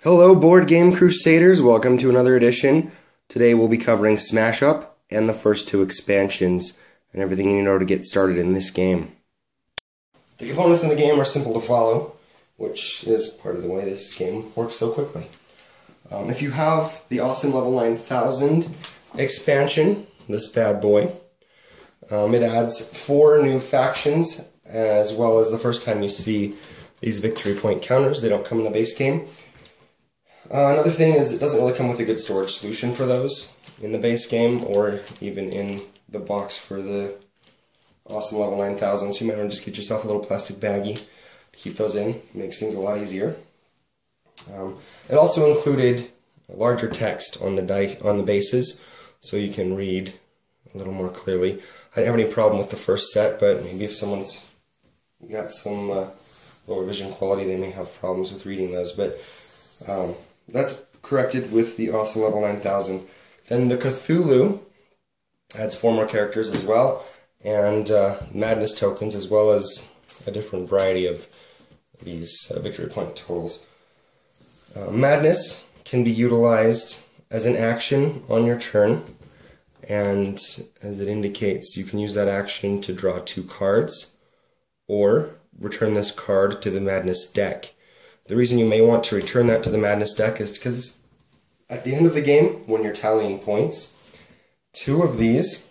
Hello board game crusaders, welcome to another edition. Today we'll be covering Smash Up and the first two expansions and everything you know to get started in this game. The components in the game are simple to follow, which is part of the way this game works so quickly. If you have the awesome level 9000 expansion, this bad boy, it adds 4 new factions, as well as the first time you see these victory point counters. They don't come in the base game. Another thing is it doesn't really come with a good storage solution for those in the base game or even in the box for the awesome level 9000, so you might want to just get yourself a little plastic baggie to keep those in. It makes things a lot easier. It also included larger text on the bases so you can read a little more clearly. I didn't have any problem with the first set, but maybe if someone's got some lower vision quality, they may have problems with reading those. But that's corrected with the awesome level 9000. Then the Cthulhu adds 4 more characters as well, and madness tokens, as well as a different variety of these victory point totals. Madness can be utilized as an action on your turn, and as it indicates, you can use that action to draw 2 cards or return this card to the madness deck. The reason you may want to return that to the madness deck is because at the end of the game, when you're tallying points, 2 of these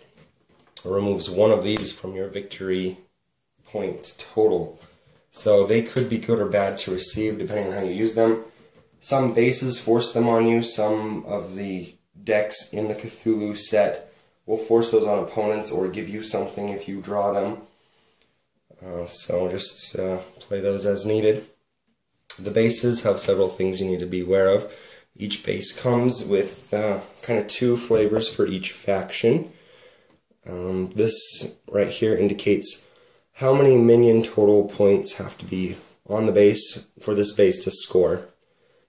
removes 1 of these from your victory point total. So they could be good or bad to receive depending on how you use them. Some bases force them on you. Some of the decks in the Cthulhu set will force those on opponents or give you something if you draw them. So just play those as needed. The bases have several things you need to be aware of. Each base comes with kind of 2 flavors for each faction. This right here indicates how many minion total points have to be on the base for this base to score.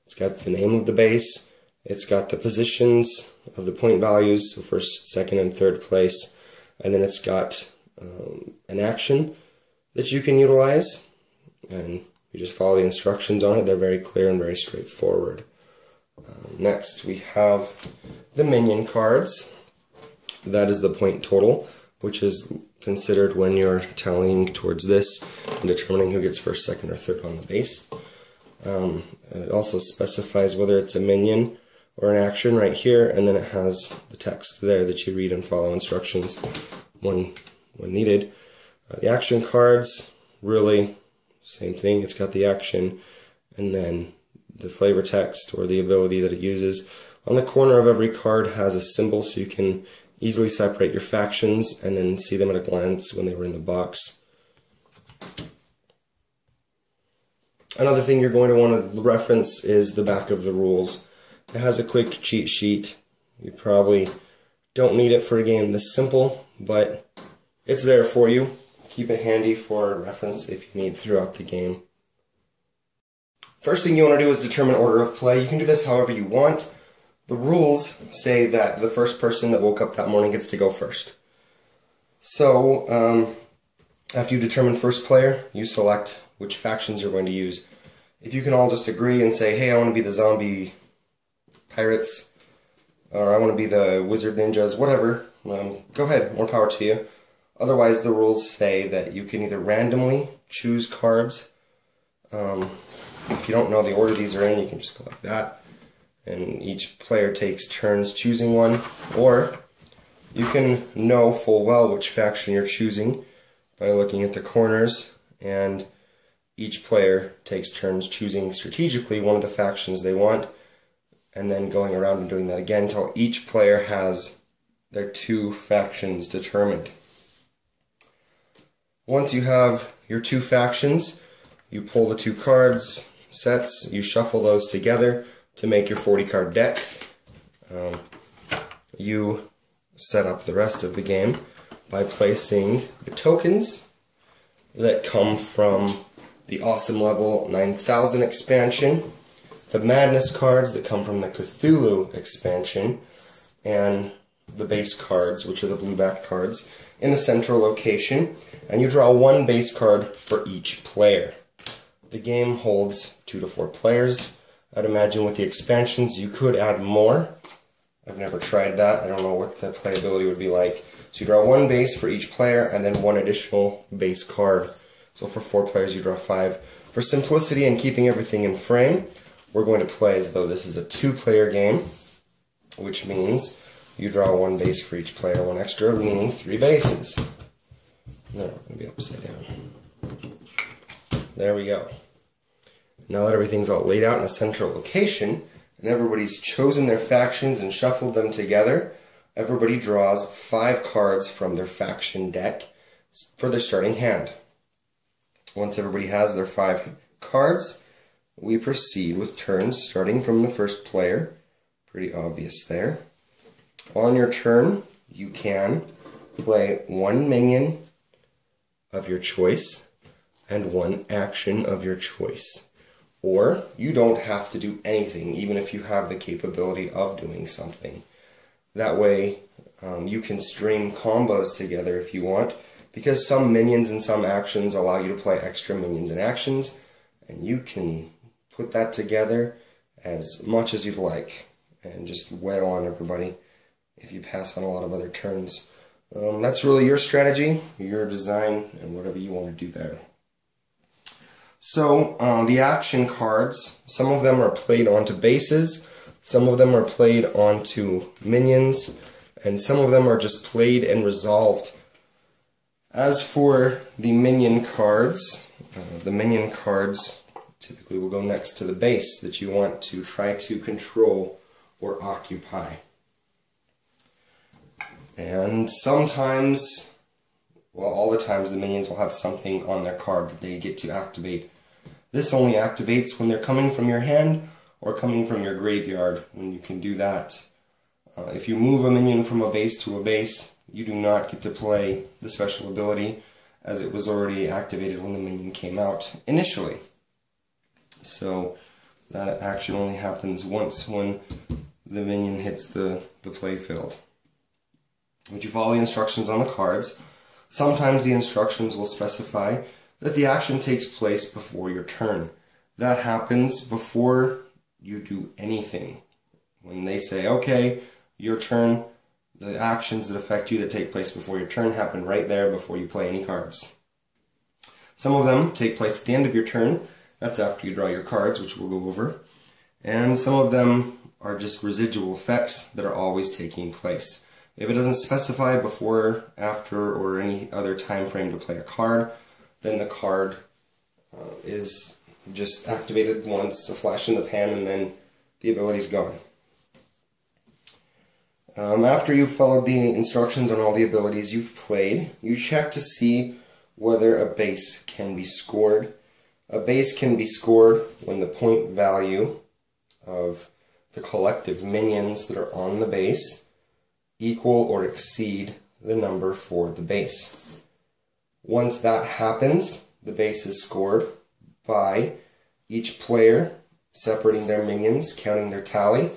It's got the name of the base, it's got the positions of the point values, so first, second, and third place, and then it's got an action that you can utilize, and you just follow the instructions on it. They're very clear and very straightforward. Next we have the minion cards. That is the point total, which is considered when you're tallying towards this and determining who gets first, second, or third on the base. And it also specifies whether it's a minion or an action right here, and then it has the text there that you read and follow instructions when needed. The action cards, really same thing. It's got the action and then the flavor text or the ability that it uses. On the corner of every card has a symbol so you can easily separate your factions and then see them at a glance when they were in the box. Another thing you're going to want to reference is the back of the rules. It has a quick cheat sheet. You probably don't need it for a game this simple, but it's there for you. Keep it handy for reference if you need throughout the game. First thing you want to do is determine order of play. You can do this however you want. The rules say that the first person that woke up that morning gets to go first. So, after you determine first player, you select which factions you're going to use. If you can all just agree and say, hey, I want to be the zombie pirates, or I want to be the wizard ninjas, whatever, go ahead, more power to you. Otherwise, the rules say that you can either randomly choose cards. If you don't know the order these are in, you can just go like that. And each player takes turns choosing one. Or you can know full well which faction you're choosing by looking at the corners. And each player takes turns choosing strategically one of the factions they want. And then going around and doing that again until each player has their 2 factions determined. Once you have your 2 factions, you pull the 2 cards, sets, you shuffle those together to make your 40 card deck. You set up the rest of the game by placing the tokens that come from the awesome level 9000 expansion, the madness cards that come from the Cthulhu expansion, and the base cards, which are the blue back cards, in the central location, and you draw 1 base card for each player. The game holds 2 to 4 players, I'd imagine with the expansions you could add more. I've never tried that. I don't know what the playability would be like. So you draw one base for each player and then one additional base card. So for 4 players you draw 5. For simplicity and keeping everything in frame, we're going to play as though this is a 2-player game, which means you draw 1 base for each player, 1 extra, meaning 3 bases. No, we're going to be upside down. There we go. Now that everything's all laid out in a central location, and everybody's chosen their factions and shuffled them together, everybody draws 5 cards from their faction deck for their starting hand. Once everybody has their 5 cards, we proceed with turns starting from the first player. Pretty obvious there. On your turn, you can play 1 minion of your choice and 1 action of your choice. Or you don't have to do anything, even if you have the capability of doing something. That way, you can string combos together if you want, because some minions and some actions allow you to play extra minions and actions, and you can put that together as much as you'd like, and just wail on everybody if you pass on a lot of other turns. That's really your strategy, your design, and whatever you want to do there. So, the action cards, some of them are played onto bases, some of them are played onto minions, and some of them are just played and resolved. As for the minion cards typically will go next to the base that you want to try to control or occupy. And sometimes, well, all the times the minions will have something on their card that they get to activate. This only activates when they're coming from your hand or coming from your graveyard, when you can do that. If you move a minion from a base to a base, you do not get to play the special ability, as it was already activated when the minion came out initially. So that action only happens once when the minion hits the play field. But you follow the instructions on the cards. Sometimes the instructions will specify that the action takes place before your turn. That happens before you do anything. When they say, okay, your turn, the actions that affect you that take place before your turn happen right there before you play any cards. Some of them take place at the end of your turn. That's after you draw your cards, which we'll go over. And some of them are just residual effects that are always taking place. If it doesn't specify before, after, or any other time frame to play a card, then the card is just activated once, a flash in the pan, and then the ability's gone. After you've followed the instructions on all the abilities you've played, you check to see whether a base can be scored. A base can be scored when the point value of the collective minions that are on the base equal or exceed the number for the base. Once that happens, the base is scored by each player separating their minions, counting their tally,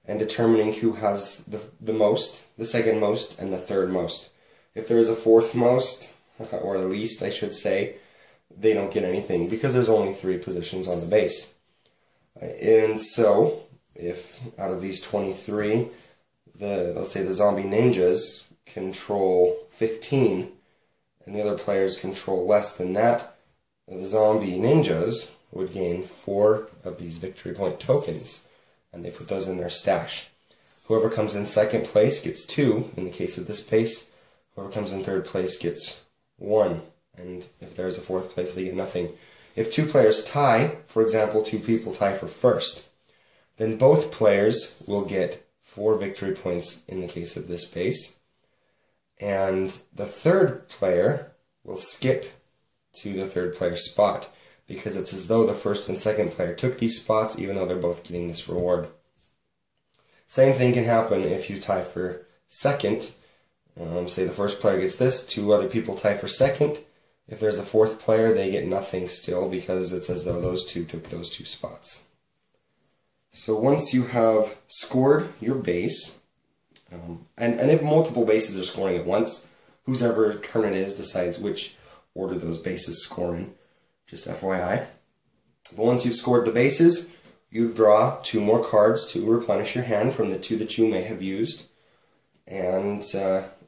and determining who has the most, the second most, and the third most. If there is a fourth most, or the least I should say, they don't get anything because there's only 3 positions on the base. And so, if out of these 23, let's say the zombie ninjas control 15, and the other players control less than that, the zombie ninjas would gain 4 of these victory point tokens, and they put those in their stash. Whoever comes in second place gets 2, in the case of this base. Whoever comes in third place gets 1, and if there's a fourth place, they get nothing. If 2 players tie, for example, 2 people tie for first, then both players will get 4 victory points in the case of this base, and the third player will skip to the third player's spot, because it's as though the first and second player took these spots even though they're both getting this reward. Same thing can happen if you tie for second. Say the first player gets this, 2 other people tie for second. If there's a fourth player, they get nothing still, because it's as though those 2 took those 2 spots. So once you have scored your base, and if multiple bases are scoring at once, whoever turn it is decides which order those bases score in, just FYI. But once you've scored the bases, you draw 2 more cards to replenish your hand from the 2 that you may have used. And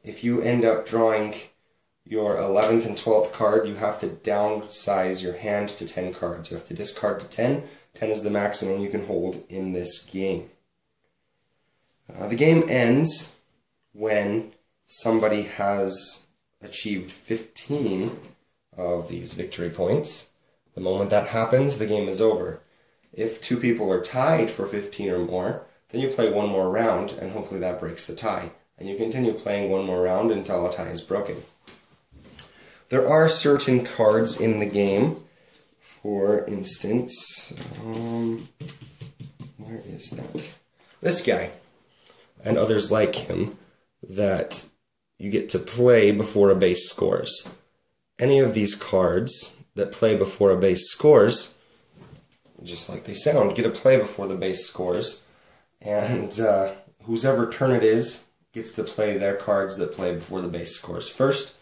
if you end up drawing your 11th and 12th card, you have to downsize your hand to 10 cards. You have to discard to 10. 10 is the maximum you can hold in this game. The game ends when somebody has achieved 15 of these victory points. The moment that happens, the game is over. If 2 people are tied for 15 or more, then you play 1 more round, and hopefully that breaks the tie. And you continue playing 1 more round until a tie is broken. There are certain cards in the game. For instance, where is that? This guy, and others like him, that you get to play before a base scores. Any of these cards that play before a base scores, just like they sound, get a play before the base scores, and whoever turn it is gets to play their cards that play before the base scores first,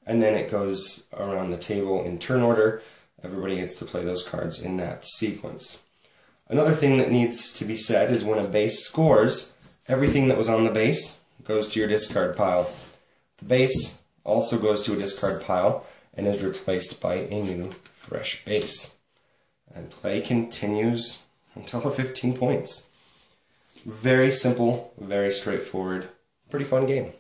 and then it goes around the table in turn order. Everybody gets to play those cards in that sequence. Another thing that needs to be said is when a base scores, everything that was on the base goes to your discard pile. The base also goes to a discard pile and is replaced by a new, fresh base. And play continues until the 15 points. Very simple, very straightforward, pretty fun game.